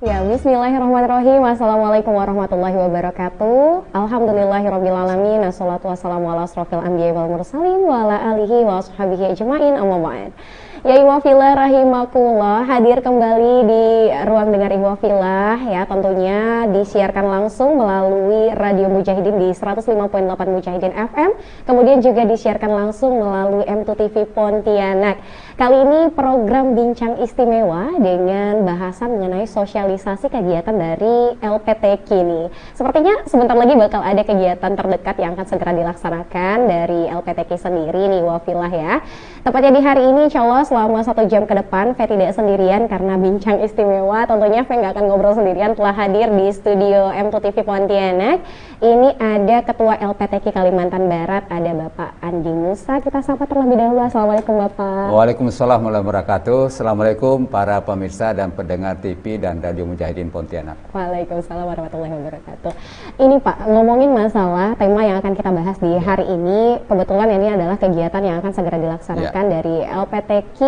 Ya, bismillahirrahmanirrahim. Assalamualaikum warahmatullahi wabarakatuh. Alhamdulillahirrabbilalamin. Assalatu wassalamu ala asrofil anbiya wal mursalin wa ala alihi wa sahbihi ajma'in, amma ba'd. Ya Ikhwafillah rahimakumullah, hadir kembali di ruang dengar Ikhwafillah ya, tentunya disiarkan langsung melalui Radio Mujahidin di 105.8 Mujahidin FM, kemudian juga disiarkan langsung melalui M2 TV Pontianak. Kali ini program bincang istimewa dengan bahasan mengenai sosialisasi kegiatan dari LPTQ ini. Sepertinya sebentar lagi bakal ada kegiatan terdekat yang akan segera dilaksanakan dari LPTQ sendiri nih Ikhwafillah ya. Tepatnya di hari ini insya Allah selama 1 jam ke depan Fe tidak sendirian karena bincang istimewa. Tentunya Fe nggak akan ngobrol sendirian, telah hadir di studio M2 TV Pontianak. Ini ada Ketua LPTQ Kalimantan Barat, ada Bapak Andi Musa. Kita sapa terlebih dahulu. Assalamualaikum Bapak. Waalaikumsalam warahmatullahi wabarakatuh. Assalamualaikum para pemirsa dan pendengar TV dan Radio Mujahidin Pontianak. Waalaikumsalam warahmatullahi wabarakatuh. Ini Pak, ngomongin masalah tema yang akan kita bahas di hari ini. Kebetulan ini adalah kegiatan yang akan segera dilaksanakan dari LPTQ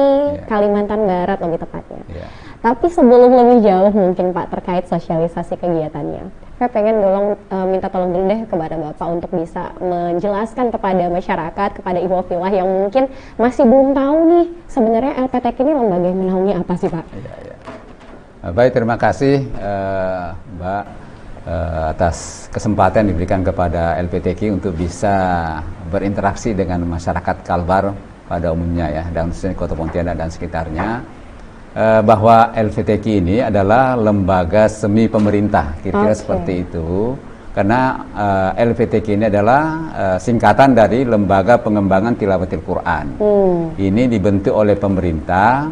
Kalimantan Barat lebih tepatnya. Tapi sebelum lebih jauh mungkin Pak terkait sosialisasi kegiatannya, saya pengen minta tolong dulu deh kepada Bapak untuk bisa menjelaskan kepada masyarakat, kepada Ikhwafillah yang mungkin masih belum tahu nih sebenarnya LPTQ ini lembaga yang menaungi apa sih Pak? Baik, terima kasih Mbak atas kesempatan diberikan kepada LPTQ untuk bisa berinteraksi dengan masyarakat Kalbar pada umumnya ya, dan khususnya Kota Pontianak dan sekitarnya, bahwa LPTQ ini adalah lembaga semi pemerintah, kira-kira seperti itu. Karena LPTQ ini adalah singkatan dari Lembaga Pengembangan Tilawatil Quran. Ini dibentuk oleh pemerintah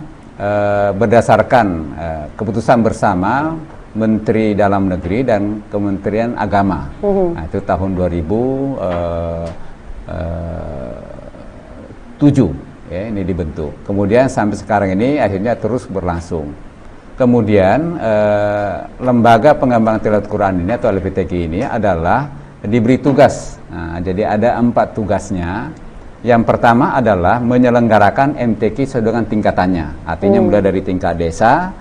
berdasarkan keputusan bersama Menteri Dalam Negeri dan Kementerian Agama. Nah, itu tahun 2007 ya, ini dibentuk. Kemudian sampai sekarang ini akhirnya terus berlangsung. Kemudian Lembaga Pengembangan Tilawatil Quran ini atau LPTQ ini adalah diberi tugas. Nah, jadi ada 4 tugasnya. Yang pertama adalah menyelenggarakan MTQ sesuai dengan tingkatannya. Artinya mulai dari tingkat desa,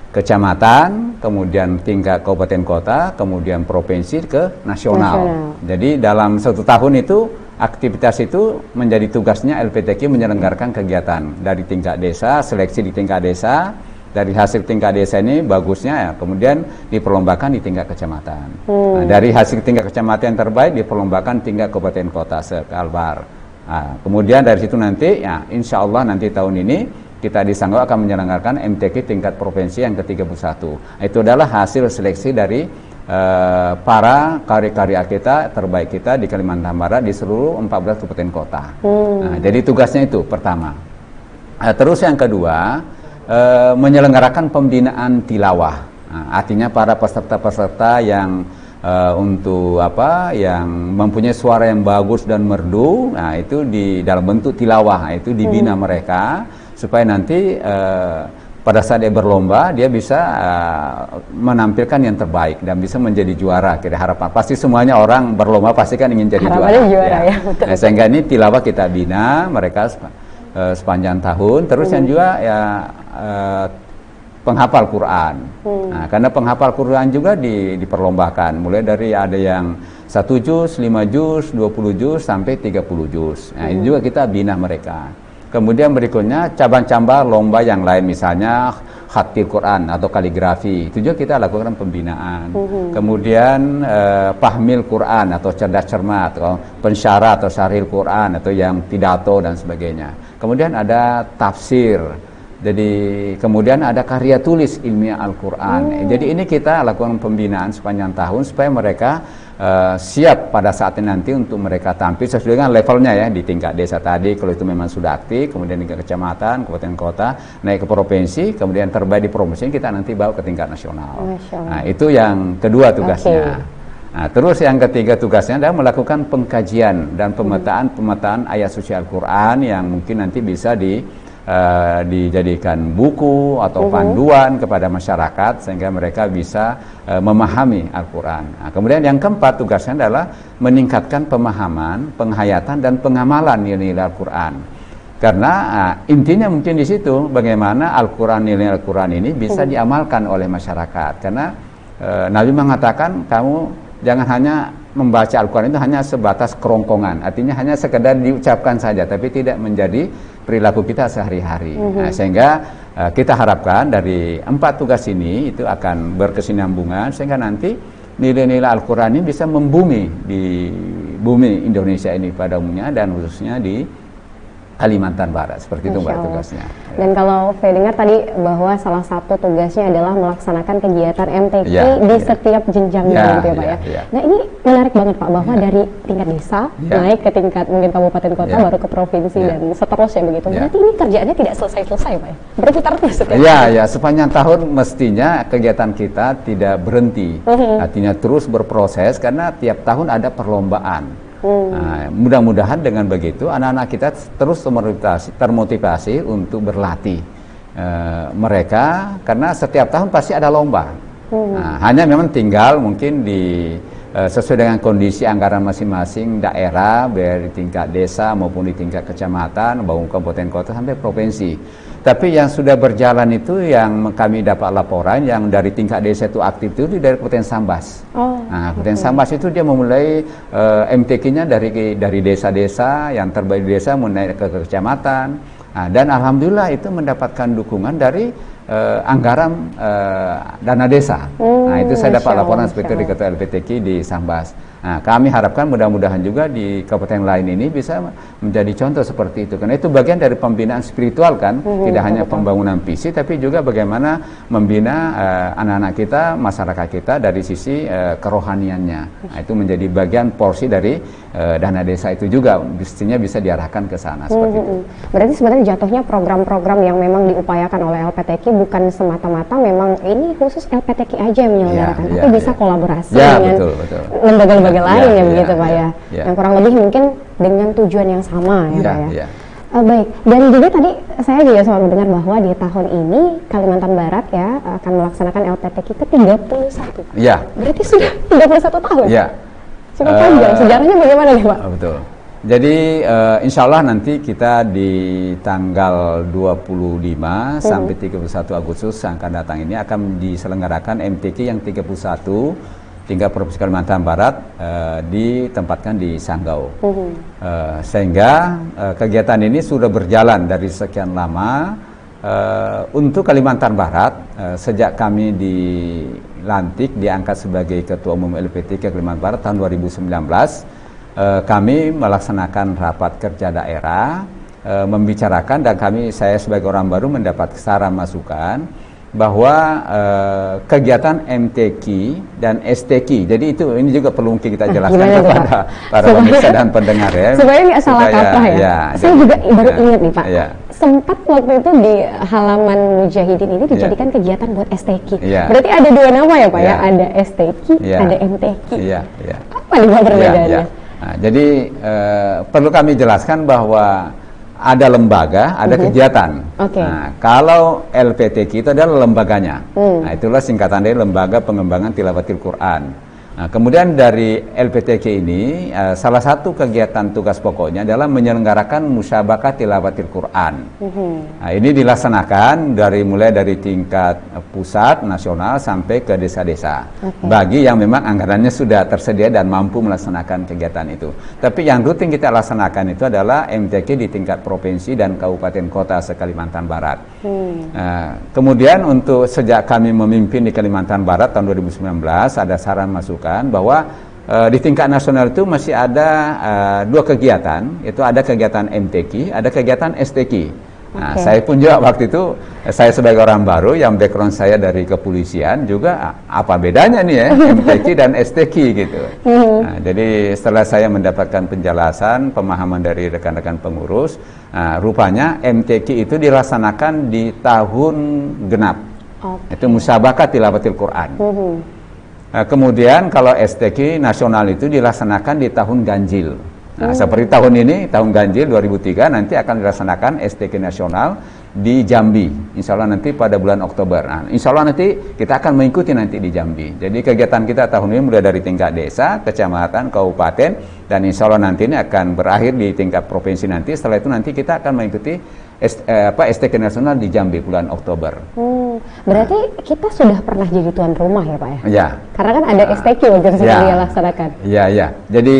kecamatan, kemudian tingkat kabupaten kota, kemudian provinsi ke nasional. Jadi dalam 1 tahun itu aktivitas itu menjadi tugasnya LPTQ menyelenggarakan kegiatan dari tingkat desa, seleksi di tingkat desa, dari hasil tingkat desa ini bagusnya ya, kemudian diperlombakan di tingkat kecamatan. Nah, dari hasil tingkat kecamatan yang terbaik diperlombakan tingkat kabupaten kota se-Kalbar. Nah, kemudian dari situ nanti ya insya Allah nanti tahun ini kita di Sanggau akan menyelenggarakan MTQ tingkat provinsi yang ke-31. Itu adalah hasil seleksi dari para karya-karya kita terbaik kita di Kalimantan Barat di seluruh 14 kabupaten kota. Nah, jadi tugasnya itu pertama. Terus yang kedua, menyelenggarakan pembinaan tilawah. Nah, artinya para peserta-peserta yang yang mempunyai suara yang bagus dan merdu, nah itu di dalam bentuk tilawah, itu dibina mereka supaya nanti pada saat dia berlomba dia bisa menampilkan yang terbaik dan bisa menjadi juara. Kira harapan pasti semuanya orang berlomba pasti kan ingin jadi juara ya. Nah, sehingga ini tilawah kita bina mereka sepanjang tahun. Terus yang juga ya penghafal Quran. Nah, karena penghafal Quran juga diperlombakan mulai dari ada yang 1 juz, 5 juz, 20 juz sampai 30 juz. Nah, ini juga kita bina mereka. Kemudian berikutnya cabang-cabang lomba yang lain, misalnya khatil Quran atau kaligrafi, itu juga kita lakukan pembinaan. Kemudian fahmil Quran atau cerdas cermat, atau pensyarah atau syarhil Quran atau yang pidato dan sebagainya. Kemudian ada tafsir. Jadi kemudian ada karya tulis ilmiah Al-Quran. Jadi ini kita lakukan pembinaan sepanjang tahun supaya mereka siap pada saat ini nanti untuk mereka tampil sesuai dengan levelnya ya, di tingkat desa tadi kalau itu memang sudah aktif, kemudian tingkat kecamatan, kabupaten kota, naik ke provinsi, kemudian terbaik di provinsi kita nanti bawa ke tingkat nasional. Nah, itu yang kedua tugasnya. Nah, terus yang ketiga tugasnya adalah melakukan pengkajian dan pemetaan ayat suci Al-Quran yang mungkin nanti bisa dijadikan buku atau panduan kepada masyarakat sehingga mereka bisa memahami Al-Quran. Nah, kemudian yang keempat tugasnya adalah meningkatkan pemahaman, penghayatan dan pengamalan nilai-nilai Al-Quran. Karena intinya mungkin di situ bagaimana Al-Quran, nilai Al-Quran ini bisa diamalkan oleh masyarakat. Karena Nabi mengatakan kamu jangan hanya membaca Al-Quran itu hanya sebatas kerongkongan, artinya hanya sekedar diucapkan saja, tapi tidak menjadi perilaku kita sehari-hari. Nah, sehingga kita harapkan dari 4 tugas ini itu akan berkesinambungan sehingga nanti nilai-nilai Al-Quran ini bisa membumi di bumi Indonesia ini pada umumnya dan khususnya di Kalimantan Barat, seperti itu Mbak tugasnya. Dan kalau saya dengar tadi bahwa salah satu tugasnya adalah melaksanakan kegiatan MTQ di setiap jenjangnya gitu ya Pak ya. Nah ini menarik banget Pak, bahwa dari tingkat desa naik ke tingkat mungkin kabupaten kota baru ke provinsi dan seterusnya begitu. Berarti ini kerjaannya tidak selesai-selesai Pak ya? Berputar terus setiap ya, sepanjang tahun mestinya kegiatan kita tidak berhenti, artinya terus berproses karena tiap tahun ada perlombaan. Nah, mudah-mudahan dengan begitu anak-anak kita terus termotivasi untuk berlatih mereka, karena setiap tahun pasti ada lomba. Nah, hanya memang tinggal mungkin sesuai dengan kondisi anggaran masing-masing daerah, baik di tingkat desa maupun di tingkat kecamatan, maupun kabupaten kota sampai provinsi. Tapi yang sudah berjalan itu yang kami dapat laporan yang dari tingkat desa itu aktif itu dari Kabupaten Sambas. Nah, Kabupaten Sambas itu dia memulai MTQ-nya dari desa-desa yang terbaik di desa menaik ke kecamatan. Nah, dan alhamdulillah itu mendapatkan dukungan dari anggaran dana desa. Nah, itu saya dapat laporan seperti di Ketua LPTQ di Sambas. Nah, kami harapkan mudah-mudahan juga di kabupaten lain ini bisa menjadi contoh seperti itu. Karena itu bagian dari pembinaan spiritual kan, tidak hanya pembangunan fisik, tapi juga bagaimana membina anak-anak kita, masyarakat kita dari sisi kerohaniannya. Nah, itu menjadi bagian porsi dari dana desa itu juga, mestinya bisa diarahkan ke sana seperti itu. Berarti sebenarnya jatuhnya program-program yang memang diupayakan oleh LPTQ bukan semata-mata memang ini khusus LPTQ aja yang menyelenggarakan, tapi bisa kolaborasi dengan lembaga-lembaga lain ya begitu Pak ya. Yang kurang lebih mungkin dengan tujuan yang sama ya Pak ya. Baik, dan juga tadi saya juga sempat mendengar bahwa di tahun ini Kalimantan Barat ya akan melaksanakan LPTQ ke-31. Iya. Berarti sudah 31 tahun. Iya. Cukup panjang. Sejarahnya bagaimana nih Pak? Betul. Jadi insya Allah nanti kita di tanggal 25 sampai 31 Agustus yang akan datang ini akan diselenggarakan MTQ yang 31 tingkat Provinsi Kalimantan Barat ditempatkan di Sanggau. Sehingga kegiatan ini sudah berjalan dari sekian lama untuk Kalimantan Barat. Sejak kami dilantik, diangkat sebagai Ketua Umum LPTQ Kalimantan Barat tahun 2019, kami melaksanakan rapat kerja daerah, membicarakan, dan saya sebagai orang baru mendapat saran masukan bahwa kegiatan MTQ dan STQ, jadi ini juga perlu kita jelaskan kepada para pemirsa dan pendengar ya. Supaya nggak salah kaprah ya. Saya juga baru ingat nih Pak, sempat waktu itu di halaman Mujahidin ini dijadikan kegiatan buat STQ. Berarti ada 2 nama ya Pak ya, ada STQ, ada MTQ. Apa nih Pak perbedaannya? Nah, jadi perlu kami jelaskan bahwa ada lembaga, ada kegiatan. Nah, kalau LPTQ itu adalah lembaganya. Nah, itulah singkatan dari Lembaga Pengembangan Tilawatil Quran. Nah, kemudian dari LPTQ ini salah satu kegiatan tugas pokoknya adalah menyelenggarakan musyabakat tilawatil Quran. Nah, ini dilaksanakan mulai dari tingkat pusat, nasional sampai ke desa-desa. Bagi yang memang anggarannya sudah tersedia dan mampu melaksanakan kegiatan itu. Tapi yang rutin kita laksanakan itu adalah MTQ di tingkat provinsi dan kabupaten kota se-Kalimantan Barat. Kemudian untuk sejak kami memimpin di Kalimantan Barat tahun 2019 ada saran masukan bahwa di tingkat nasional itu masih ada 2 kegiatan, itu ada kegiatan MTQ, ada kegiatan STQ. Nah, saya pun juga waktu itu, saya sebagai orang baru yang background saya dari kepolisian juga, apa bedanya nih ya MTQ dan STQ gitu. Nah, jadi setelah saya mendapatkan penjelasan, pemahaman dari rekan-rekan pengurus, rupanya MTQ itu dilaksanakan di tahun genap. Itu musyabakat tilawatil Quran. Kemudian kalau STQ nasional itu dilaksanakan di tahun ganjil. Nah, seperti tahun ini, tahun ganjil 2003 nanti akan dilaksanakan STQ nasional di Jambi. Insya Allah nanti pada bulan Oktober. Nah, insya Allah nanti kita akan mengikuti nanti di Jambi. Jadi kegiatan kita tahun ini mulai dari tingkat desa, kecamatan, kabupaten, dan insya Allah nanti ini akan berakhir di tingkat provinsi nanti. Setelah itu nanti kita akan mengikuti STQ nasional di Jambi bulan Oktober. Berarti kita sudah pernah jadi tuan rumah ya Pak ya? Ya. Karena kan ada STQ yang sedang dilaksanakan. Iya, iya. Jadi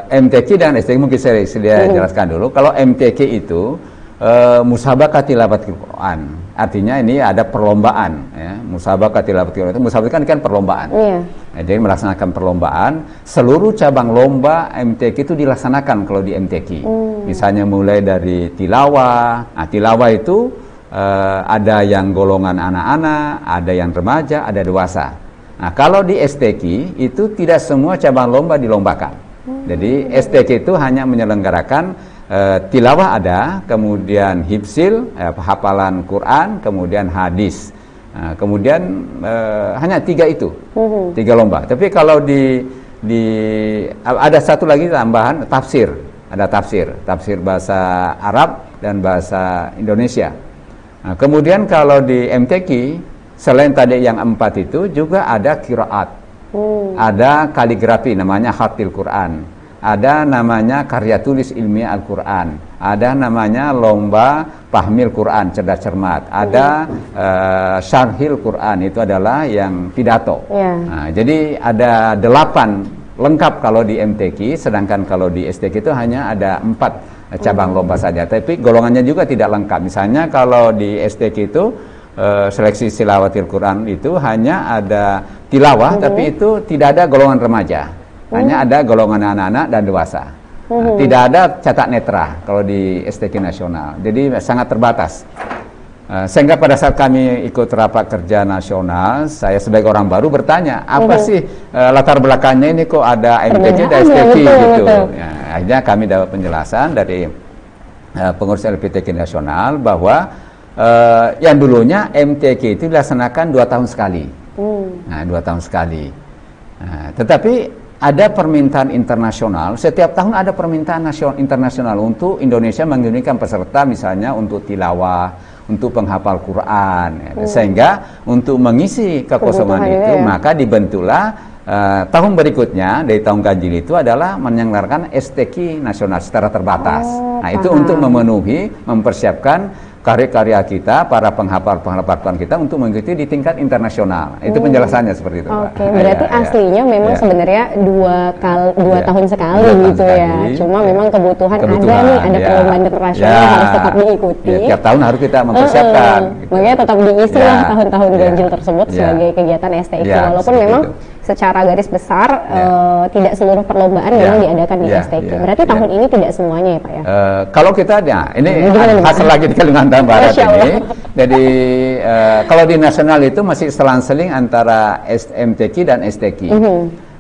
MTQ dan STQ mungkin saya jelaskan dulu. Kalau MTQ itu musabaqah tilawatil Quran. Artinya ini ada perlombaan ya. Musabaqah tilawatil Quran itu musabaqah kan perlombaan. Iya. Nah, jadi melaksanakan perlombaan, seluruh cabang lomba MTQ itu dilaksanakan kalau di MTQ. Misalnya mulai dari tilawah. Nah, tilawah itu ada yang golongan anak-anak, ada yang remaja, ada dewasa. Nah, kalau di STQ itu tidak semua cabang lomba dilombakan. Jadi STQ itu hanya menyelenggarakan tilawah ada, kemudian hifzil, hafalan Quran, kemudian hadis. Nah, kemudian hanya 3 itu, 3 lomba. Tapi kalau ada satu lagi tambahan tafsir, ada tafsir bahasa Arab dan bahasa Indonesia. Nah, kemudian kalau di MTQ selain tadi yang 4 itu juga ada qiraat, ada kaligrafi namanya khatil Quran, ada namanya karya tulis ilmiah Al-Quran, ada namanya lomba pahmil Quran cerdas cermat, ada syarhil Quran, itu adalah yang pidato. Nah, jadi ada 8 lengkap kalau di MTQ, sedangkan kalau di STQ itu hanya ada 4 cabang lomba saja, tapi golongannya juga tidak lengkap. Misalnya kalau di STQ itu seleksi tilawatil Quran itu hanya ada tilawah, tapi itu tidak ada golongan remaja, hanya ada golongan anak-anak dan dewasa. Nah, tidak ada catat netra kalau di STQ nasional, jadi sangat terbatas. Sehingga pada saat kami ikut rapat kerja nasional, saya sebagai orang baru bertanya, apa sih latar belakangnya ini kok ada MTQ dan STQ gitu. Ya, akhirnya kami dapat penjelasan dari pengurus LPTQ nasional bahwa yang dulunya MTQ itu dilaksanakan 2 tahun sekali. Nah, 2 tahun sekali. Nah, tetapi ada permintaan internasional, setiap tahun ada permintaan internasional untuk Indonesia mengirimkan peserta, misalnya untuk tilawah, untuk penghafal Quran, ya. Sehingga untuk mengisi kekosongan itu, maka dibentuklah tahun berikutnya dari tahun ganjil itu adalah menyelenggarakan STQ nasional secara terbatas. Nah, itu untuk memenuhi, mempersiapkan karya-karya kita, para penghafal Quran kita untuk mengikuti di tingkat internasional. Itu penjelasannya seperti itu, Pak. Oke, berarti aslinya memang sebenarnya 2 tahun sekali gitu ya. Cuma memang kebutuhan ada nih, ada perlombaan internasional harus tetap diikuti. Tiap tahun harus kita mempersiapkan. Gitu. Makanya tetap diisi lah tahun-tahun ganjil tersebut sebagai kegiatan STQ. Walaupun memang secara garis besar tidak seluruh perlombaan memang diadakan di STQ. Berarti tahun ini tidak semuanya ya Pak ya? Kalau kita, ini hasil lagi di Kalimantan Barat ini. Jadi kalau di nasional itu masih selang-seling antara MTQ dan STQ.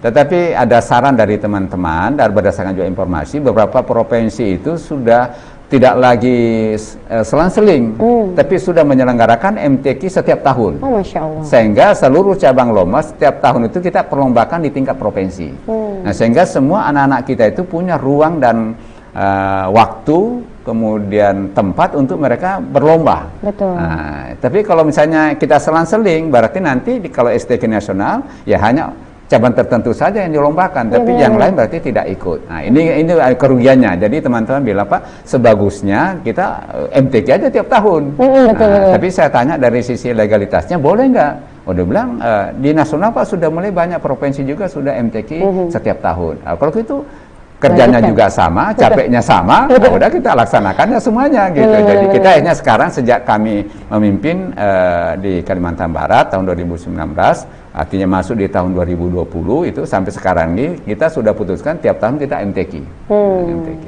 Tetapi ada saran dari teman-teman, dan berdasarkan juga informasi, beberapa provinsi itu sudah tidak lagi selang-seling, tapi sudah menyelenggarakan MTQ setiap tahun. Oh, Masya Allah. Sehingga seluruh cabang lomba setiap tahun itu kita perlombakan di tingkat provinsi. Nah, sehingga semua anak-anak kita itu punya ruang dan waktu, kemudian tempat untuk mereka berlomba. Betul. Nah, tapi kalau misalnya kita selang-seling, berarti nanti kalau STQ nasional ya hanya cabang tertentu saja yang dilombakan, tapi yang lain berarti tidak ikut. Nah, ini kerugiannya. Jadi teman-teman bilang, Pak, sebagusnya kita MTQ aja tiap tahun. Betul. Tapi saya tanya dari sisi legalitasnya, boleh nggak? Dia bilang di nasional Pak sudah mulai banyak provinsi juga sudah MTQ setiap tahun. Nah, kalau itu kerjanya juga sama, capeknya sama, udah kita laksanakannya semuanya gitu. Jadi kita akhirnya sekarang sejak kami memimpin di Kalimantan Barat tahun 2019, artinya masuk di tahun 2020 itu sampai sekarang ini kita sudah putuskan tiap tahun kita MTQ. MTQ.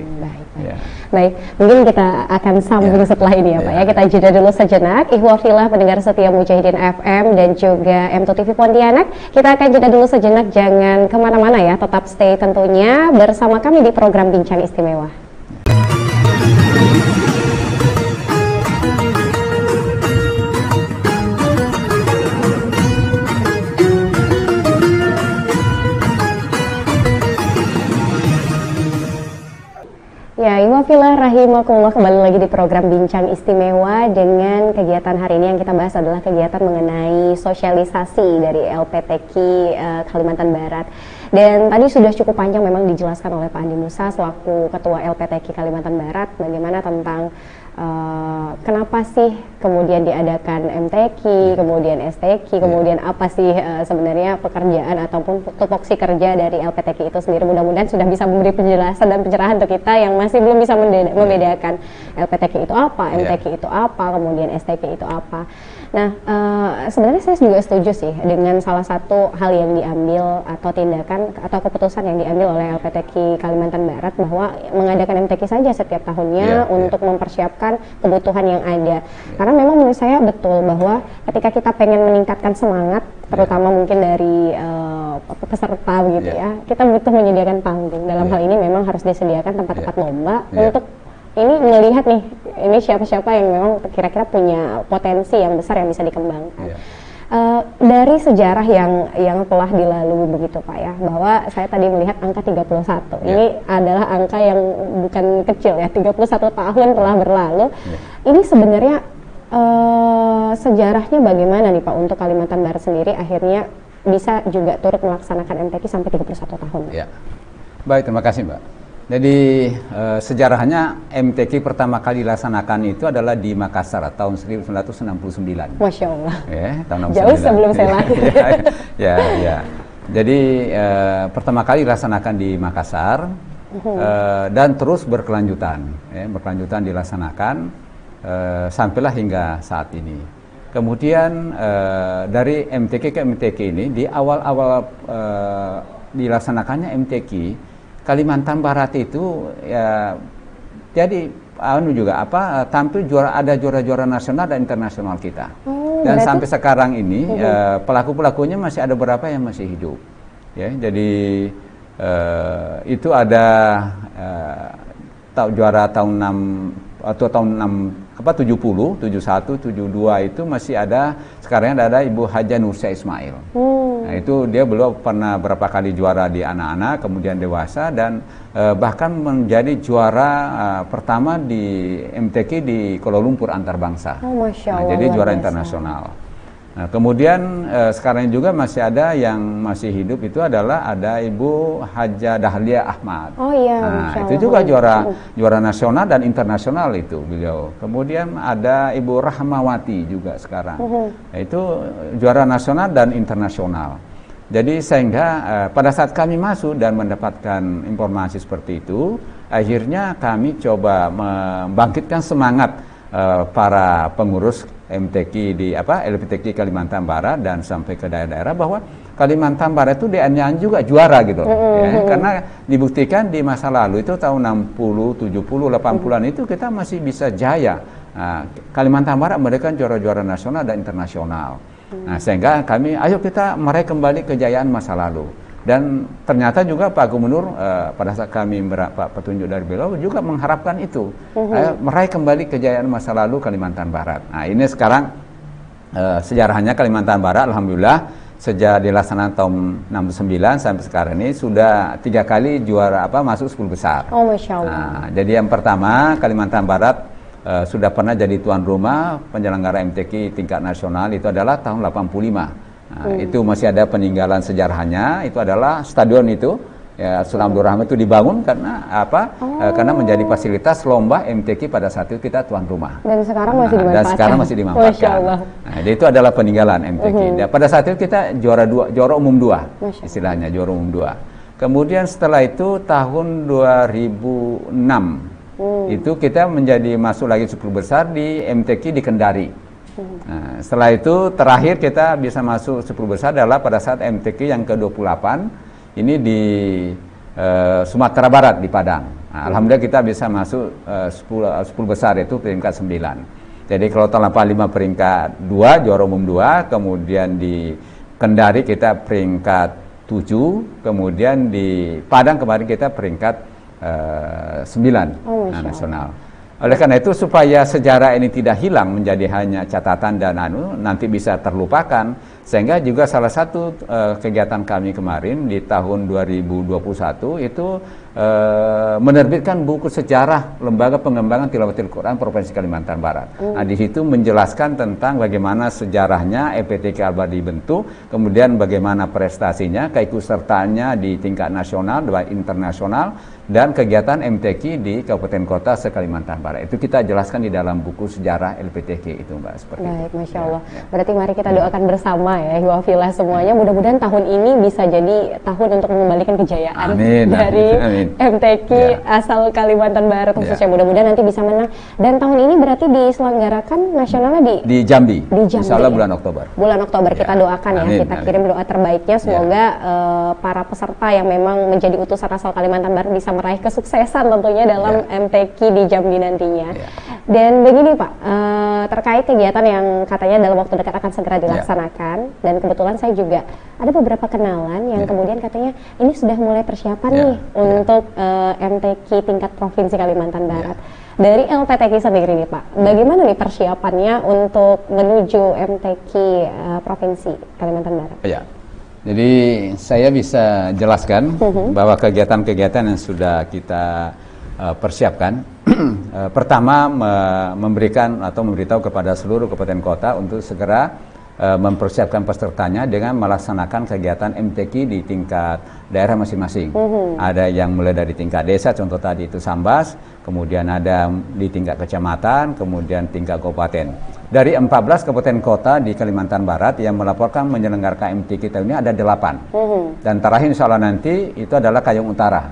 Baik, mungkin kita akan sambung setelah ini ya Pak ya. Kita jeda dulu sejenak. Ikhwafillah pendengar setia Mujahidin FM dan juga M2 TV Pontianak. Kita akan jeda dulu sejenak, jangan kemana-mana ya. Tetap stay tentunya bersama kami di program Bincang Istimewa. rahimakumullah, kembali lagi di program Bincang Istimewa. Dengan kegiatan hari ini yang kita bahas adalah kegiatan mengenai sosialisasi dari LPTQ Kalimantan Barat. Dan tadi sudah cukup panjang memang dijelaskan oleh Pak Andi Musa selaku Ketua LPTQ Kalimantan Barat bagaimana tentang kenapa sih kemudian diadakan MTQ, kemudian STQ, kemudian apa sih sebenarnya pekerjaan ataupun tupoksi kerja dari LPTQ itu sendiri. Mudah-mudahan sudah bisa memberi penjelasan dan pencerahan untuk kita yang masih belum bisa membedakan LPTQ itu apa, MTQ itu apa, kemudian STQ itu apa. Nah, sebenarnya saya juga setuju sih dengan salah satu hal yang diambil atau tindakan atau keputusan yang diambil oleh LPTQ Kalimantan Barat bahwa mengadakan MTQ saja setiap tahunnya untuk mempersiapkan kebutuhan yang ada. Karena memang menurut saya betul bahwa ketika kita pengen meningkatkan semangat, terutama mungkin dari peserta begitu ya, kita butuh menyediakan panggung. Dalam hal ini memang harus disediakan tempat-tempat lomba untuk ini melihat nih, ini siapa-siapa yang memang kira-kira punya potensi yang besar yang bisa dikembangkan. Dari sejarah yang telah dilalui begitu Pak ya, bahwa saya tadi melihat angka 31. Ini adalah angka yang bukan kecil ya, 31 tahun telah berlalu. Ini sebenarnya sejarahnya bagaimana nih Pak untuk Kalimantan Barat sendiri akhirnya bisa juga turut melaksanakan MTQ sampai 31 tahun? Ya. Baik, terima kasih Mbak. Jadi sejarahnya MTQ pertama kali dilaksanakan itu adalah di Makassar tahun 1969. Masya Allah. Ya, tahun 69. Jauh sebelum saya lahir. Ya. Jadi pertama kali dilaksanakan di Makassar dan terus berkelanjutan dilaksanakan sampailah hingga saat ini. Kemudian dari MTQ ke MTQ ini di awal-awal dilaksanakannya MTQ Kalimantan Barat itu ya jadi tampil ada juara-juara nasional dan internasional kita. Dan sampai sekarang ini pelaku-pelakunya masih ada beberapa yang masih hidup. Ya, jadi itu ada juara tahun 6 atau tahun 70, 71, 72 itu masih ada, sekarang ada Ibu Haja Nursia Ismail. Nah, itu dia belum pernah berapa kali juara di anak-anak, kemudian dewasa, dan bahkan menjadi juara pertama di MTQ di Kuala Lumpur antar bangsa. Masya Allah, jadi juara internasional. Nah, kemudian sekarang juga masih ada yang masih hidup, itu adalah ada Ibu Haja Dahlia Ahmad. Oh iya, nah, itu juga juara nasional dan internasional itu beliau. Kemudian ada Ibu Rahmawati juga sekarang. Nah, itu juara nasional dan internasional. Jadi sehingga pada saat kami masuk dan mendapatkan informasi seperti itu, akhirnya kami coba membangkitkan semangat para pengurus MTQ di LPTQ Kalimantan Barat dan sampai ke daerah-daerah bahwa Kalimantan Barat itu DNA juga juara gitu ya, karena dibuktikan di masa lalu itu tahun 60, 70, 80-an itu kita masih bisa jaya. Nah, Kalimantan Barat mereka juara-juara nasional dan internasional. Nah, sehingga kami ayo kita meraih kembali kejayaan masa lalu. Dan ternyata juga Pak Gubernur pada saat kami mendapat petunjuk dari beliau juga mengharapkan itu, meraih kembali kejayaan masa lalu Kalimantan Barat. Nah, ini sekarang sejarahnya Kalimantan Barat, alhamdulillah sejak dilaksanakan tahun 69 sampai sekarang ini sudah 3 kali juara masuk 10 besar. Oh, Masya Allah. Nah, jadi yang pertama Kalimantan Barat sudah pernah jadi tuan rumah penyelenggara MTQ tingkat nasional itu adalah tahun 85. Nah, itu masih ada peninggalan sejarahnya, itu adalah stadion itu ya, Sultan Abdul Rahman itu dibangun karena karena menjadi fasilitas lomba MTQ pada saat itu kita tuan rumah. Dan sekarang masih dimanfaatkan. Dan sekarang masih dimanfaatkan. Nah, jadi itu adalah peninggalan MTQ. Dan pada saat itu kita juara umum 2, istilahnya juara umum 2. Kemudian setelah itu tahun 2006 itu kita menjadi masuk lagi 10 besar di MTQ di Kendari. Nah, setelah itu terakhir kita bisa masuk 10 besar adalah pada saat MTQ yang ke-28 ini di Sumatera Barat di Padang. Nah, alhamdulillah kita bisa masuk 10 besar itu peringkat 9. Jadi kalau tahun 85 peringkat 2 juara umum 2, kemudian di Kendari kita peringkat 7, kemudian di Padang kemarin kita peringkat 9 nasional. Oleh karena itu supaya sejarah ini tidak hilang menjadi hanya catatan dan nanti bisa terlupakan, sehingga juga salah satu kegiatan kami kemarin di tahun 2021 itu menerbitkan buku sejarah Lembaga Pengembangan Tilawatil Quran Provinsi Kalimantan Barat. Nah, di situ menjelaskan tentang bagaimana sejarahnya EPTK Al-Bar dibentuk, kemudian bagaimana prestasinya, keikutsertaannya di tingkat nasional dan internasional, dan kegiatan MTQ di kabupaten kota se-Kalimantan Barat. Itu kita jelaskan di dalam buku sejarah LPTQ itu, Mbak. Seperti Baik, itu. Masya Allah. Berarti mari kita doakan bersama ya, Wafila semuanya. Mudah-mudahan tahun ini bisa jadi tahun untuk mengembalikan kejayaan dari MTQ asal Kalimantan Barat khususnya. Mudah-mudahan nanti bisa menang. Dan tahun ini berarti diselenggarakan nasionalnya di Jambi. Di Jambi. Insya Allah bulan Oktober. Bulan Oktober kita doakan ya. Kita kirim doa terbaiknya. Semoga para peserta yang memang menjadi utusan asal Kalimantan Barat bisa meraih kesuksesan tentunya dalam MTQ di Jambi nantinya. Dan begini Pak, terkait kegiatan yang katanya dalam waktu dekat akan segera dilaksanakan, dan kebetulan saya juga ada beberapa kenalan yang kemudian katanya ini sudah mulai persiapan nih untuk MTQ tingkat Provinsi Kalimantan Barat. Dari LPTQ sendiri nih Pak, bagaimana nih persiapannya untuk menuju MTQ Provinsi Kalimantan Barat? Jadi saya bisa jelaskan bahwa kegiatan-kegiatan yang sudah kita persiapkan, pertama memberikan atau memberitahu kepada seluruh kabupaten kota untuk segera mempersiapkan pesertanya dengan melaksanakan kegiatan MTQ di tingkat daerah masing-masing. Ada yang mulai dari tingkat desa, contoh tadi itu Sambas, kemudian ada di tingkat kecamatan, kemudian tingkat kabupaten. Dari 14 kabupaten kota di Kalimantan Barat yang melaporkan menyelenggarakan MTQ tahun ini ada 8. Dan terakhir insya Allah nanti itu adalah Kayong Utara.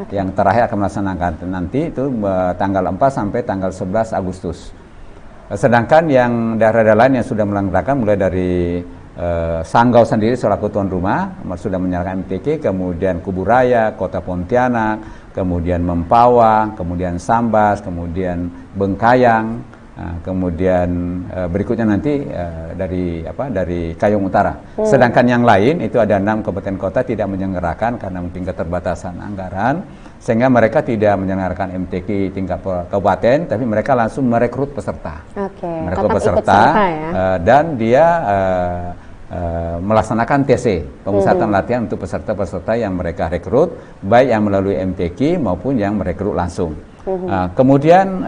Yang terakhir akan melaksanakan nanti itu tanggal 4 sampai tanggal 11 Agustus. Sedangkan yang daerah-daerah lain yang sudah menyelenggarakan mulai dari Sanggau sendiri selaku tuan rumah sudah menyelenggarakan MTQ, kemudian Kuburaya, Kota Pontianak, kemudian Mempawah, kemudian Sambas, kemudian Bengkayang. Kemudian berikutnya nanti dari Kayong Utara. Sedangkan yang lain itu ada 6 kabupaten kota tidak menyelenggarakan karena mungkin keterbatasan anggaran, sehingga mereka tidak menyelenggarakan MTQ tingkat kabupaten, tapi mereka langsung merekrut peserta. Merekrut peserta dan dia melaksanakan TC, pemusatan latihan untuk peserta-peserta yang mereka rekrut, baik yang melalui MTQ maupun yang merekrut langsung. Kemudian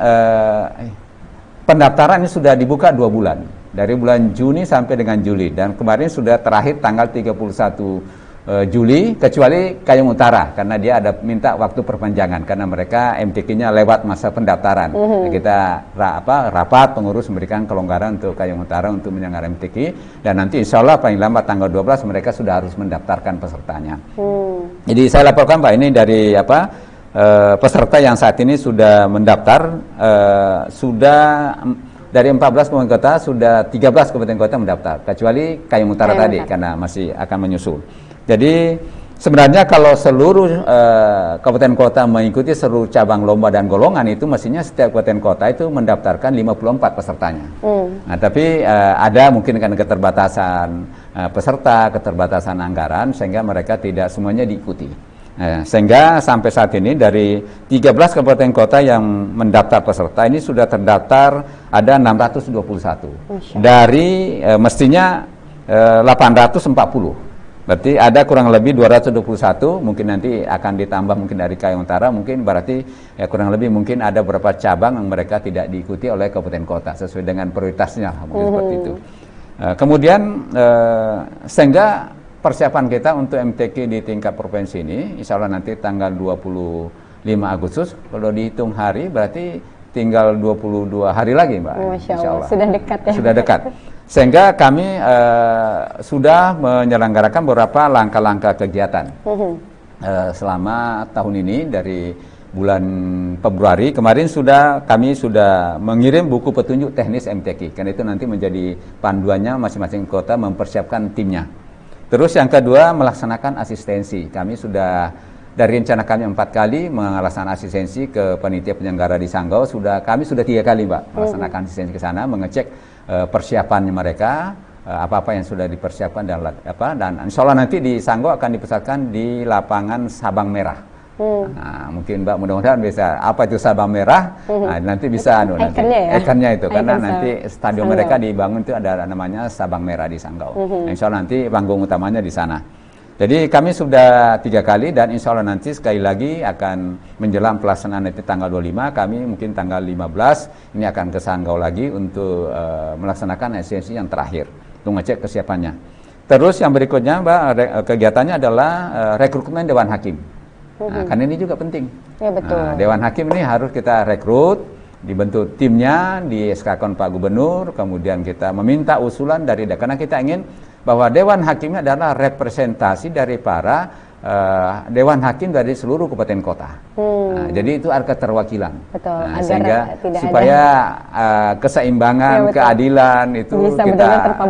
pendaftaran ini sudah dibuka 2 bulan, dari bulan Juni sampai dengan Juli, dan kemarin sudah terakhir tanggal 31 Juli, kecuali Kayong Utara karena dia ada minta waktu perpanjangan karena mereka MTQ-nya lewat masa pendaftaran. Kita rapat pengurus memberikan kelonggaran untuk Kayong Utara untuk menyelenggarakan MTQ, dan nanti insya Allah paling lambat tanggal 12 mereka sudah harus mendaftarkan pesertanya. Jadi saya laporkan Pak, ini dari peserta yang saat ini sudah mendaftar, sudah dari 14 kabupaten kota, sudah 13 kabupaten kota mendaftar, kecuali Kayong Utara tadi karena masih akan menyusul. Jadi sebenarnya kalau seluruh kabupaten kota mengikuti seluruh cabang lomba dan golongan itu, mestinya setiap kabupaten kota itu mendaftarkan 54 pesertanya. Nah, tapi ada mungkin kan keterbatasan peserta, keterbatasan anggaran, sehingga mereka tidak semuanya diikuti. Sehingga sampai saat ini dari 13 kabupaten kota yang mendaftar peserta ini sudah terdaftar ada 621. Dari mestinya 840. Berarti ada kurang lebih 221, mungkin nanti akan ditambah mungkin dari Kayong Utara, mungkin berarti kurang lebih mungkin ada beberapa cabang yang mereka tidak diikuti oleh kabupaten kota sesuai dengan prioritasnya, mungkin seperti itu. Kemudian sehingga persiapan kita untuk MTQ di tingkat provinsi ini, insya Allah nanti tanggal 25 Agustus, kalau dihitung hari berarti tinggal 22 hari lagi Mbak. Masya Allah, sudah dekat ya. Sudah dekat. Sehingga kami sudah menyelenggarakan beberapa langkah-langkah kegiatan selama tahun ini. Dari bulan Februari kemarin kami sudah mengirim buku petunjuk teknis MTQ, karena itu nanti menjadi panduannya masing-masing kota mempersiapkan timnya. Terus yang kedua, melaksanakan asistensi. Kami sudah, dari rencana kami 4 kali melaksanakan asistensi ke panitia penyelenggara di Sanggau, kami sudah 3 kali Mbak melaksanakan asistensi ke sana, mengecek persiapannya mereka, apa-apa yang sudah dipersiapkan dan insya Allah nanti di Sanggau akan dipusatkan di lapangan Sabang Merah. Nah, mungkin Mbak mudah-mudahan bisa apa itu Sabang Merah, nah, nanti bisa ikonnya itu, karena nanti stadion mereka dibangun itu ada namanya Sabang Merah di Sanggau. Insya Allah nanti panggung utamanya di sana. Jadi kami sudah 3 kali dan insya Allah nanti sekali lagi akan menjelang pelaksanaan nanti tanggal 25, kami mungkin tanggal 15 ini akan ke Sanggau lagi untuk melaksanakan esensi yang terakhir untuk ngecek kesiapannya. Terus yang berikutnya Mbak, kegiatannya adalah rekrutmen Dewan Hakim. Nah, kan ini juga penting. Ya, betul. Nah, Dewan Hakim ini harus kita rekrut, dibentuk timnya, di SK-kan Pak Gubernur, kemudian kita meminta usulan dari karena kita ingin bahwa Dewan Hakim ini adalah representasi dari para Dewan Hakim dari seluruh kabupaten kota. Nah, jadi itu ada keterwakilan. Betul, nah, agar sehingga tidak supaya keseimbangan, ya, keadilan itu bisa kita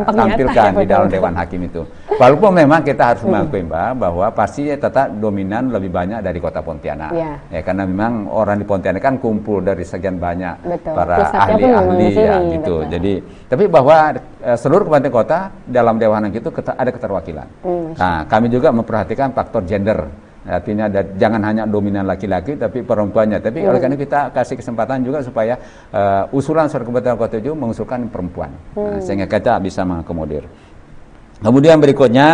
tampilkan nyata, di dalam Dewan Hakim itu. Walaupun memang kita harus mengakui Mbak bahwa pasti tetap dominan lebih banyak dari kota Pontianak. Ya, karena memang orang di Pontianak kan kumpul dari sekian banyak para ahli-ahli ya gitu. Betul. Jadi tapi bahwa seluruh kabupaten kota dalam Dewan Hakim itu ada keterwakilan. Nah, kami juga memperhatikan faktor gender. Artinya jangan hanya dominan laki-laki tapi perempuannya. Tapi oleh karena kita kasih kesempatan juga supaya usulan seluruh kabupaten kota itu mengusulkan perempuan. Sehingga kita bisa mengakomodir. Kemudian berikutnya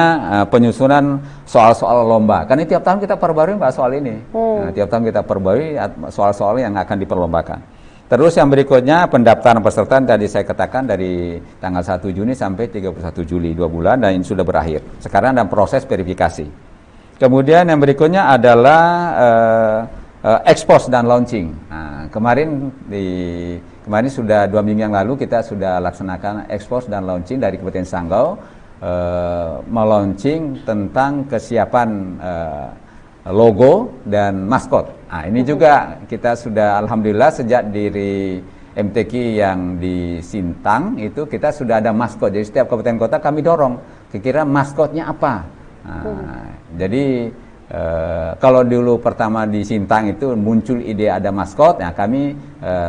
penyusunan soal-soal lomba. Karena tiap tahun kita perbarui Mbak soal ini. Nah, tiap tahun kita perbarui soal-soal yang akan diperlombakan. Terus yang berikutnya pendaftaran peserta tadi saya katakan dari tanggal 1 Juni sampai 31 Juli 2 bulan dan ini sudah berakhir. Sekarang dalam proses verifikasi. Kemudian yang berikutnya adalah expose dan launching. Nah, kemarin sudah 2 minggu yang lalu kita sudah laksanakan expose dan launching dari Kabupaten Sanggau. Melaunching tentang kesiapan logo dan maskot. Nah, ini juga kita sudah alhamdulillah sejak diri MTQ yang di Sintang itu kita sudah ada maskot. Jadi setiap kabupaten kota kami dorong kira-kira maskotnya apa. Nah, jadi kalau dulu pertama di Sintang itu muncul ide ada maskot, nah kami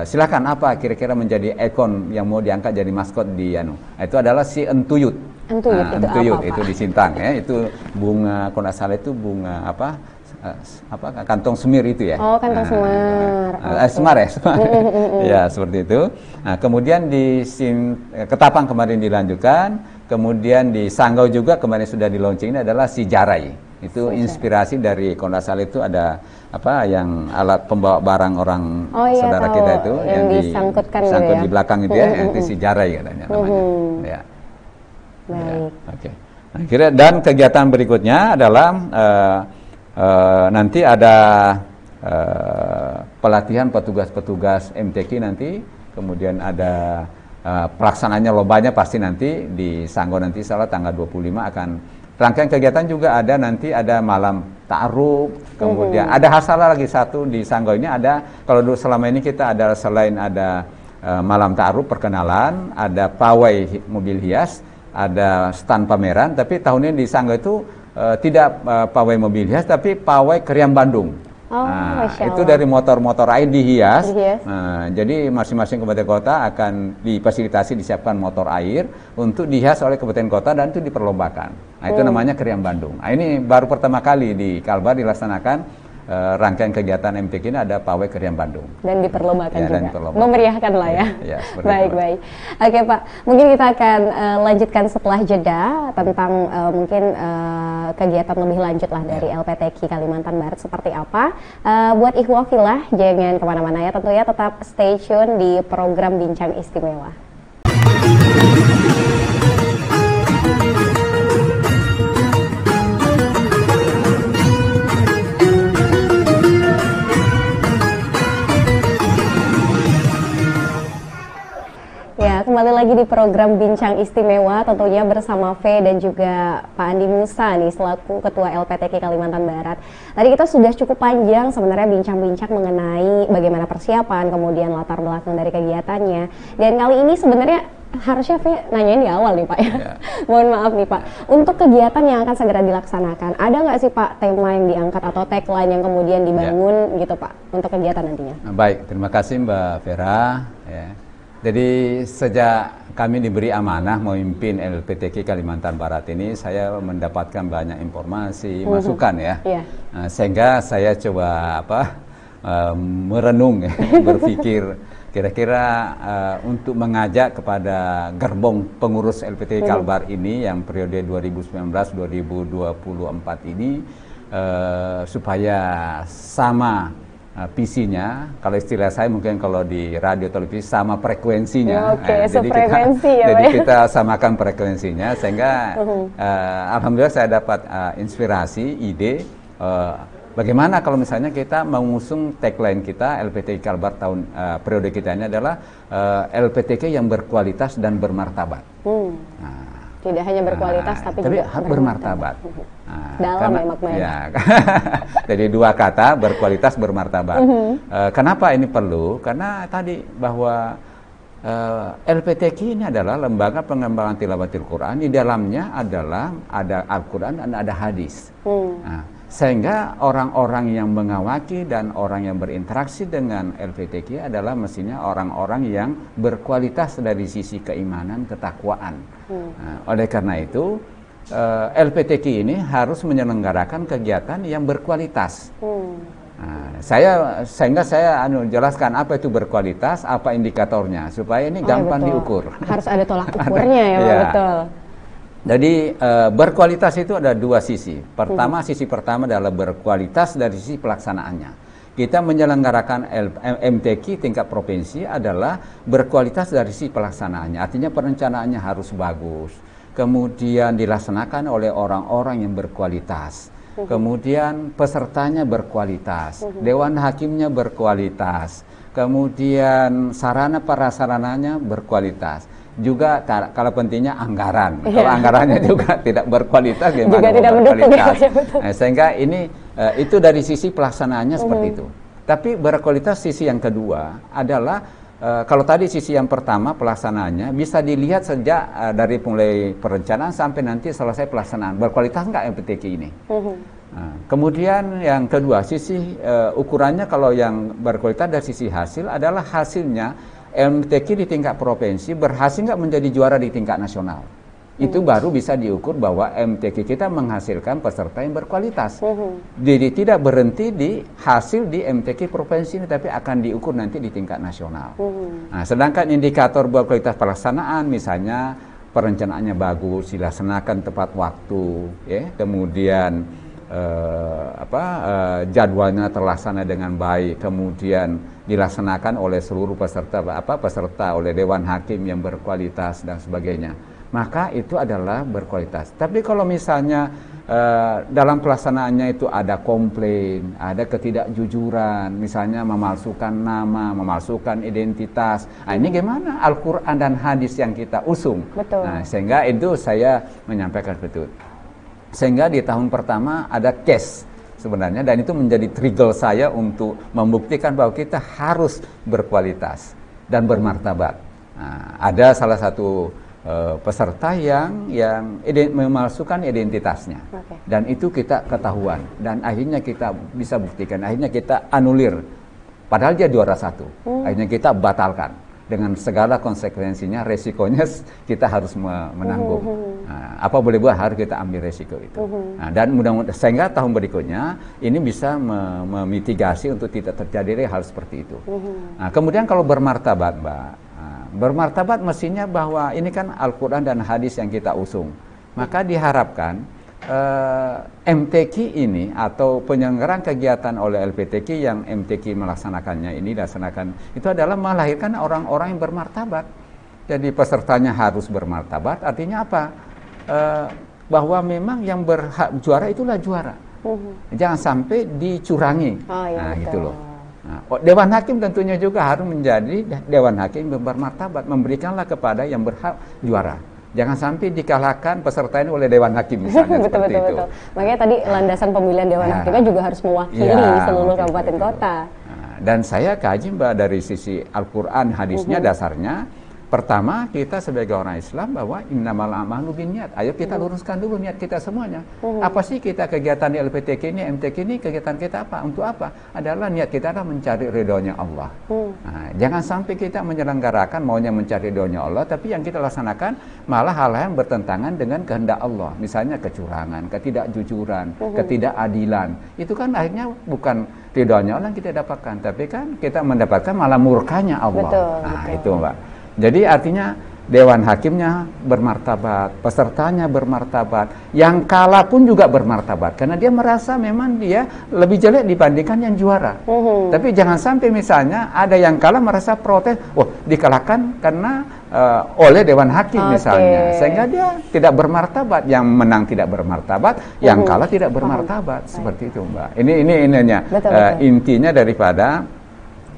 silakan apa kira-kira menjadi ikon yang mau diangkat jadi maskot di Nah, itu adalah si Entuyut. Entuyut itu di Sintang ya, itu bunga kalau nggak salah itu bunga apa kantong semir itu ya. Oh, kantong semar. Semar ya, semar. Ya seperti itu. Nah, kemudian di Ketapang kemarin dilanjutkan, kemudian di Sanggau juga kemarin sudah di launching ini adalah si Jarai. Itu inspirasi dari kalau nggak salah itu ada yang alat pembawa barang orang saudara kita itu yang disangkut di belakang itu ya, itu si Jarai katanya namanya. Ya. Baik. Ya, oke. Nah, dan kegiatan berikutnya adalah nanti ada pelatihan petugas-petugas MTQ nanti, kemudian ada pelaksanaannya lombanya pasti nanti di Sanggau nanti salah tanggal 25 akan rangkaian kegiatan juga ada nanti ada malam ta'aruf, kemudian ada hasalah lagi satu di Sanggau ini ada kalau dulu selama ini kita ada selain ada malam ta'aruf perkenalan, ada pawai mobil hias, ada stand pameran, tapi tahun ini di Sanggau itu tidak pawai mobil hias, tapi pawai Keriam Bandung. Nah, itu dari motor-motor air dihias. Nah, jadi masing-masing kabupaten kota akan difasilitasi disiapkan motor air untuk dihias oleh kabupaten kota dan itu diperlombakan. Nah, itu namanya Keriam Bandung. Nah, ini baru pertama kali di Kalbar dilaksanakan. Rangkaian kegiatan MTQ ini ada pawai Keriam Bandung dan diperlombakan ya, juga, memeriahkan lah ya. Baik. Oke Pak, mungkin kita akan lanjutkan setelah jeda tentang mungkin kegiatan lebih lanjut lah dari LPTQ Kalimantan Barat seperti apa. Buat ikhwah fillah jangan kemana-mana ya, tentunya tetap stay tune di program Bincang Istimewa. Ya, kembali lagi di program Bincang Istimewa tentunya bersama V dan juga Pak Andi Musa nih selaku Ketua LPTQ Kalimantan Barat. Tadi kita sudah cukup panjang sebenarnya bincang-bincang mengenai bagaimana persiapan, kemudian latar belakang dari kegiatannya. Dan kali ini sebenarnya harusnya V nanyain di awal nih Pak ya. Mohon maaf nih Pak. Untuk kegiatan yang akan segera dilaksanakan, ada nggak sih Pak tema yang diangkat atau tagline yang kemudian dibangun gitu Pak untuk kegiatan nantinya? Baik, terima kasih Mbak Vera. Ya. Jadi sejak kami diberi amanah memimpin LPTQ Kalimantan Barat ini, saya mendapatkan banyak informasi, masukan ya. Sehingga saya coba merenung, berpikir kira-kira untuk mengajak kepada gerbong pengurus LPTK Kalbar ini yang periode 2019-2024 ini supaya sama visinya, kalau istilah saya mungkin kalau di radio televisi sama frekuensinya. Jadi kita samakan frekuensinya sehingga alhamdulillah saya dapat inspirasi, ide bagaimana kalau misalnya kita mengusung tagline kita LPTK Kalbar tahun periode kita ini adalah LPTK yang berkualitas dan bermartabat. Tidak hanya berkualitas tapi juga harus bermartabat. Dalam ya maknanya. Ya, jadi dua kata, berkualitas, bermartabat. Kenapa ini perlu? Karena tadi bahwa LPTK ini adalah lembaga pengembangan tilawatil Quran. Di dalamnya adalah ada Al-Quran dan ada hadis. Sehingga orang-orang yang mengawaki dan orang yang berinteraksi dengan LPTK adalah mestinya orang-orang yang berkualitas dari sisi keimanan, ketakwaan. Oleh karena itu LPTK ini harus menyelenggarakan kegiatan yang berkualitas. Sehingga saya jelaskan apa itu berkualitas, apa indikatornya supaya ini gampang diukur. Harus ada tolak ukurnya ya, Pak, betul. Jadi berkualitas itu ada dua sisi. Sisi pertama adalah berkualitas dari sisi pelaksanaannya. Kita menyelenggarakan MTQ tingkat provinsi adalah berkualitas dari sisi pelaksanaannya. Artinya perencanaannya harus bagus. Kemudian dilaksanakan oleh orang-orang yang berkualitas. Kemudian pesertanya berkualitas. Dewan hakimnya berkualitas. Kemudian sarana prasarananya berkualitas. Juga kalau pentingnya anggaran. Kalau anggarannya juga tidak berkualitas, gimana juga tidak berkualitas? Sehingga ini itu dari sisi pelaksanaannya seperti itu. Tapi berkualitas sisi yang kedua adalah kalau tadi sisi yang pertama pelaksanaannya bisa dilihat sejak dari mulai perencanaan sampai nanti selesai pelaksanaan. Berkualitas nggak MTQ ini? Kemudian yang kedua sisi ukurannya kalau yang berkualitas dari sisi hasil adalah hasilnya MTQ di tingkat provinsi berhasil nggak menjadi juara di tingkat nasional. Itu baru bisa diukur bahwa MTQ kita menghasilkan peserta yang berkualitas. Jadi tidak berhenti di hasil di MTQ provinsi ini, tapi akan diukur nanti di tingkat nasional. Nah, sedangkan indikator berkualitas pelaksanaan, misalnya perencanaannya bagus, dilaksanakan tepat waktu, ya, kemudian jadwalnya terlaksana dengan baik, kemudian dilaksanakan oleh seluruh peserta oleh Dewan Hakim yang berkualitas dan sebagainya, maka itu adalah berkualitas. Tapi kalau misalnya dalam pelaksanaannya itu ada komplain, ada ketidakjujuran, misalnya memalsukan nama, memalsukan identitas, ini gimana Al-Quran dan hadis yang kita usung? Nah, sehingga itu saya menyampaikan betul. Sehingga di tahun pertama ada case sebenarnya, dan itu menjadi trigger saya untuk membuktikan bahwa kita harus berkualitas dan bermartabat. Nah, ada salah satu peserta yang memalsukan identitasnya, dan itu kita ketahuan, dan akhirnya kita bisa buktikan, akhirnya kita anulir, padahal dia juara satu, akhirnya kita batalkan. Dengan segala konsekuensinya, resikonya kita harus menanggung. Nah, apa boleh buat, harus kita ambil resiko itu. Nah, dan mudah-mudahan sehingga tahun berikutnya ini bisa memitigasi untuk tidak terjadi hal seperti itu. Nah, kemudian kalau bermartabat, Mbak, bermartabat mestinya bahwa ini kan Al-Quran dan hadis yang kita usung. Maka diharapkan MTQ ini atau penyelenggaraan kegiatan oleh LPTQ yang MTQ melaksanakannya ini itu adalah melahirkan orang-orang yang bermartabat. Jadi pesertanya harus bermartabat. Artinya apa? Bahwa memang yang berhak juara itulah juara. Jangan sampai dicurangi. Gitu loh. Nah, Dewan Hakim tentunya juga harus menjadi Dewan Hakim yang bermartabat, memberikanlah kepada yang berhak juara. Jangan sampai dikalahkan peserta ini oleh Dewan Hakim misalnya. Betul. Makanya tadi landasan pemilihan Dewan Hakimnya juga harus mewakili seluruh kabupaten kota. Dan saya kaji, Mbak, dari sisi Al-Quran hadisnya dasarnya Pertama, kita sebagai orang Islam bahwa innamal a'malu binniyat. Ayo kita luruskan dulu niat kita semuanya. Apa sih kita kegiatan di LPTK ini, MTQ ini, kegiatan kita apa? Untuk apa? Adalah niat kita adalah mencari ridhonya Allah. Nah, jangan sampai kita menyelenggarakan maunya mencari ridhonya Allah, tapi yang kita laksanakan malah hal-hal yang bertentangan dengan kehendak Allah. Misalnya kecurangan, ketidakjujuran, ketidakadilan. Itu kan akhirnya bukan ridhonya Allah yang kita dapatkan, tapi kan kita mendapatkan malah murkanya Allah. Betul. Itu Mbak. Jadi artinya Dewan Hakimnya bermartabat, pesertanya bermartabat, yang kalah pun juga bermartabat, karena dia merasa memang dia lebih jelek dibandingkan yang juara. Tapi jangan sampai misalnya ada yang kalah merasa protes, dikalahkan karena oleh Dewan Hakim misalnya, sehingga dia tidak bermartabat, yang menang tidak bermartabat, yang kalah tidak bermartabat. Seperti itu Mbak. Ini intinya daripada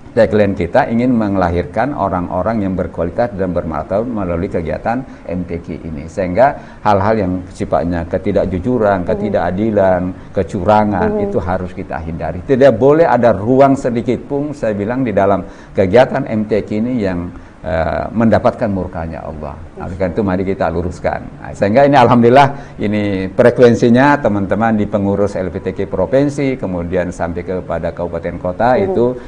tagline kita ingin melahirkan orang-orang yang berkualitas dan bermartabat melalui kegiatan MTQ ini, sehingga hal-hal yang sifatnya ketidakjujuran, ketidakadilan, kecurangan itu harus kita hindari. Tidak boleh ada ruang sedikit pun saya bilang di dalam kegiatan MTQ ini yang mendapatkan murkanya Allah. Karena itu mari kita luruskan. Sehingga ini alhamdulillah ini frekuensinya teman-teman di pengurus LPTK provinsi kemudian sampai kepada kabupaten kota itu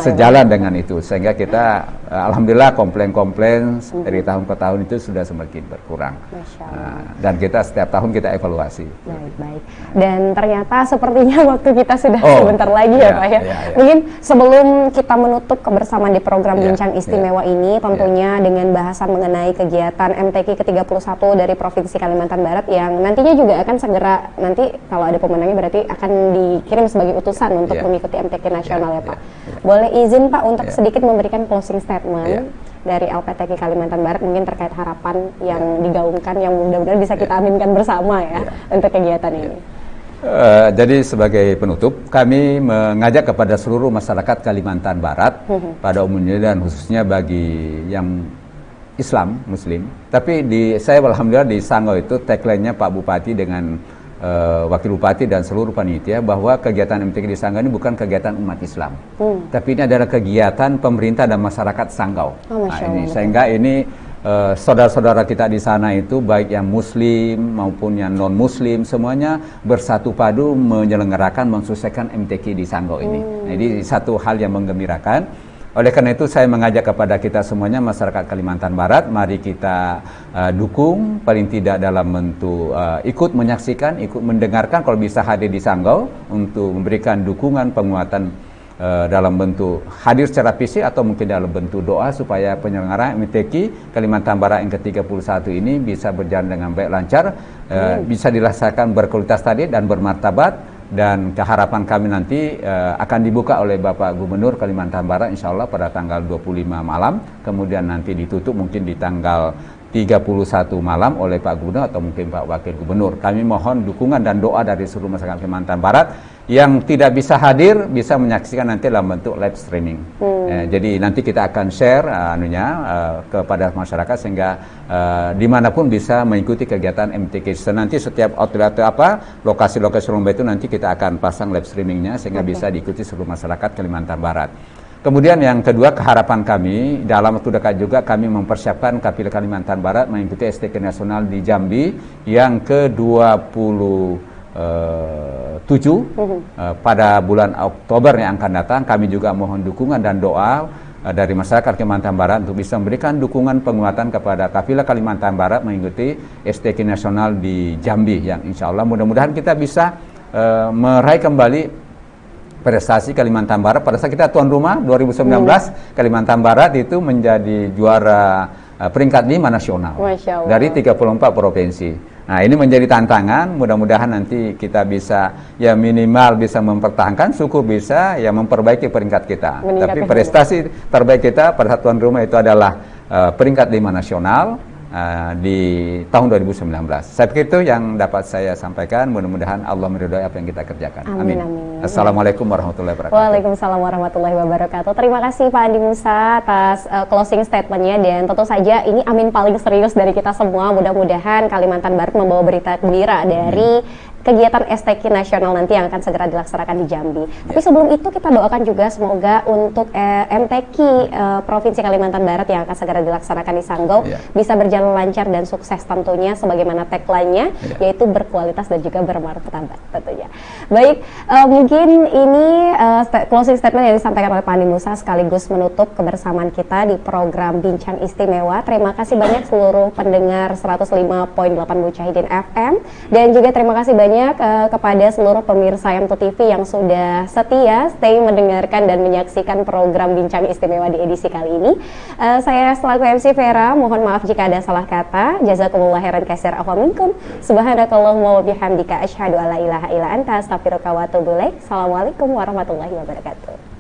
sejalan dengan itu, sehingga kita alhamdulillah komplain-komplain dari tahun ke tahun itu sudah semakin berkurang. Dan kita setiap tahun kita evaluasi. Baik. Dan ternyata sepertinya waktu kita sudah sebentar lagi ya Pak ya. Mungkin sebelum kita menutup kebersamaan di program Bincang Istimewa ini, tentunya dengan bahasan mengenai kegiatan MTQ ke-31 dari Provinsi Kalimantan Barat yang nantinya juga akan segera, nanti kalau ada pemenangnya berarti akan dikirim sebagai utusan untuk mengikuti MTQ nasional ya Pak. Boleh izin Pak untuk sedikit memberikan closing statement dari LPTK Kalimantan Barat mungkin terkait harapan yang digaungkan yang mudah-mudahan bisa kita aminkan bersama ya untuk kegiatan ini. Jadi sebagai penutup, kami mengajak kepada seluruh masyarakat Kalimantan Barat pada umumnya dan khususnya bagi yang Islam, Muslim. Tapi saya alhamdulillah di Sanggau itu tagline-nya Pak Bupati dengan Wakil Bupati dan seluruh panitia bahwa kegiatan MTQ di Sanggau ini bukan kegiatan umat Islam, tapi ini adalah kegiatan pemerintah dan masyarakat Sanggau. Sehingga ini saudara-saudara kita di sana itu baik yang Muslim maupun yang non Muslim semuanya bersatu padu menyelenggarakan mensukseskan MTQ di Sanggau ini. Jadi satu hal yang menggembirakan. Oleh karena itu saya mengajak kepada kita semuanya masyarakat Kalimantan Barat, mari kita dukung paling tidak dalam bentuk ikut menyaksikan, ikut mendengarkan, kalau bisa hadir di Sanggau untuk memberikan dukungan penguatan dalam bentuk hadir secara fisik atau mungkin dalam bentuk doa supaya penyelenggaraan MTQ Kalimantan Barat yang ke-31 ini bisa berjalan dengan baik, lancar, bisa dilaksanakan berkualitas tadi dan bermartabat. Dan keharapan kami nanti akan dibuka oleh Bapak Gubernur Kalimantan Barat insya Allah pada tanggal 25 malam, kemudian nanti ditutup mungkin di tanggal 31 malam oleh Pak Gubernur atau mungkin Pak Wakil Gubernur. Kami mohon dukungan dan doa dari seluruh masyarakat Kalimantan Barat. Yang tidak bisa hadir bisa menyaksikan nanti dalam bentuk live streaming. Jadi nanti kita akan share kepada masyarakat sehingga dimanapun bisa mengikuti kegiatan MTQ. Nanti setiap outlet lokasi-lokasi lomba itu nanti kita akan pasang live streamingnya sehingga bisa diikuti seluruh masyarakat Kalimantan Barat. Kemudian yang kedua, keharapan kami dalam waktu dekat juga kami mempersiapkan Kapil Kalimantan Barat mengikuti STQ nasional di Jambi yang ke-27 pada bulan Oktober yang akan datang. Kami juga mohon dukungan dan doa dari masyarakat Kalimantan Barat untuk bisa memberikan dukungan penguatan kepada Kafilah Kalimantan Barat mengikuti STQ nasional di Jambi yang insya Allah mudah-mudahan kita bisa meraih kembali prestasi Kalimantan Barat. Pada saat kita tuan rumah 2019 Kalimantan Barat itu menjadi juara peringkat 5 nasional dari 34 provinsi. Nah ini menjadi tantangan, mudah-mudahan nanti kita bisa ya minimal bisa mempertahankan, syukur bisa ya memperbaiki peringkat kita. Tapi prestasi terbaik kita pada saat tuan rumah itu adalah peringkat 5 nasional di tahun 2019. Saya pikir itu yang dapat saya sampaikan. Mudah-mudahan Allah meridhai apa yang kita kerjakan. Amin. Assalamualaikum warahmatullahi wabarakatuh. Waalaikumsalam warahmatullahi wabarakatuh. Terima kasih Pak Andi Musa atas closing statementnya, dan tentu saja ini amin paling serius dari kita semua. Mudah-mudahan Kalimantan Barat membawa berita gembira dari kegiatan STQ nasional nanti yang akan segera dilaksanakan di Jambi. Tapi sebelum itu kita doakan juga semoga untuk MTQ Provinsi Kalimantan Barat yang akan segera dilaksanakan di Sanggau bisa berjalan lancar dan sukses tentunya sebagaimana tagline-nya yaitu berkualitas dan juga bermartabat tentunya. Baik, mungkin ini closing statement yang disampaikan oleh Pak Andi Musa sekaligus menutup kebersamaan kita di program Bincang Istimewa. Terima kasih banyak seluruh pendengar 105.8 Mujahidin FM dan juga terima kasih banyak kepada seluruh pemirsa YAMTU TV yang sudah setia stay mendengarkan dan menyaksikan program Bincang Istimewa di edisi kali ini. Saya selaku MC Vera, mohon maaf jika ada salah kata. Jazakumullah khairan katsir afa minkum. Subhanakallahumma wa bihamdika asyhadu alla ilaha illa anta astaghfiruka wa atubu ilaik. Assalamualaikum warahmatullahi wabarakatuh.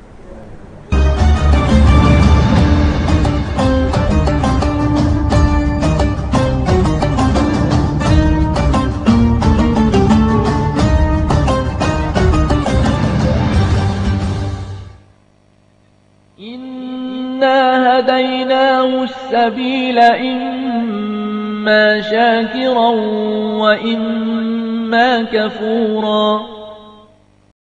إنا هديناه السبيل إما شاكرا وإما كفورا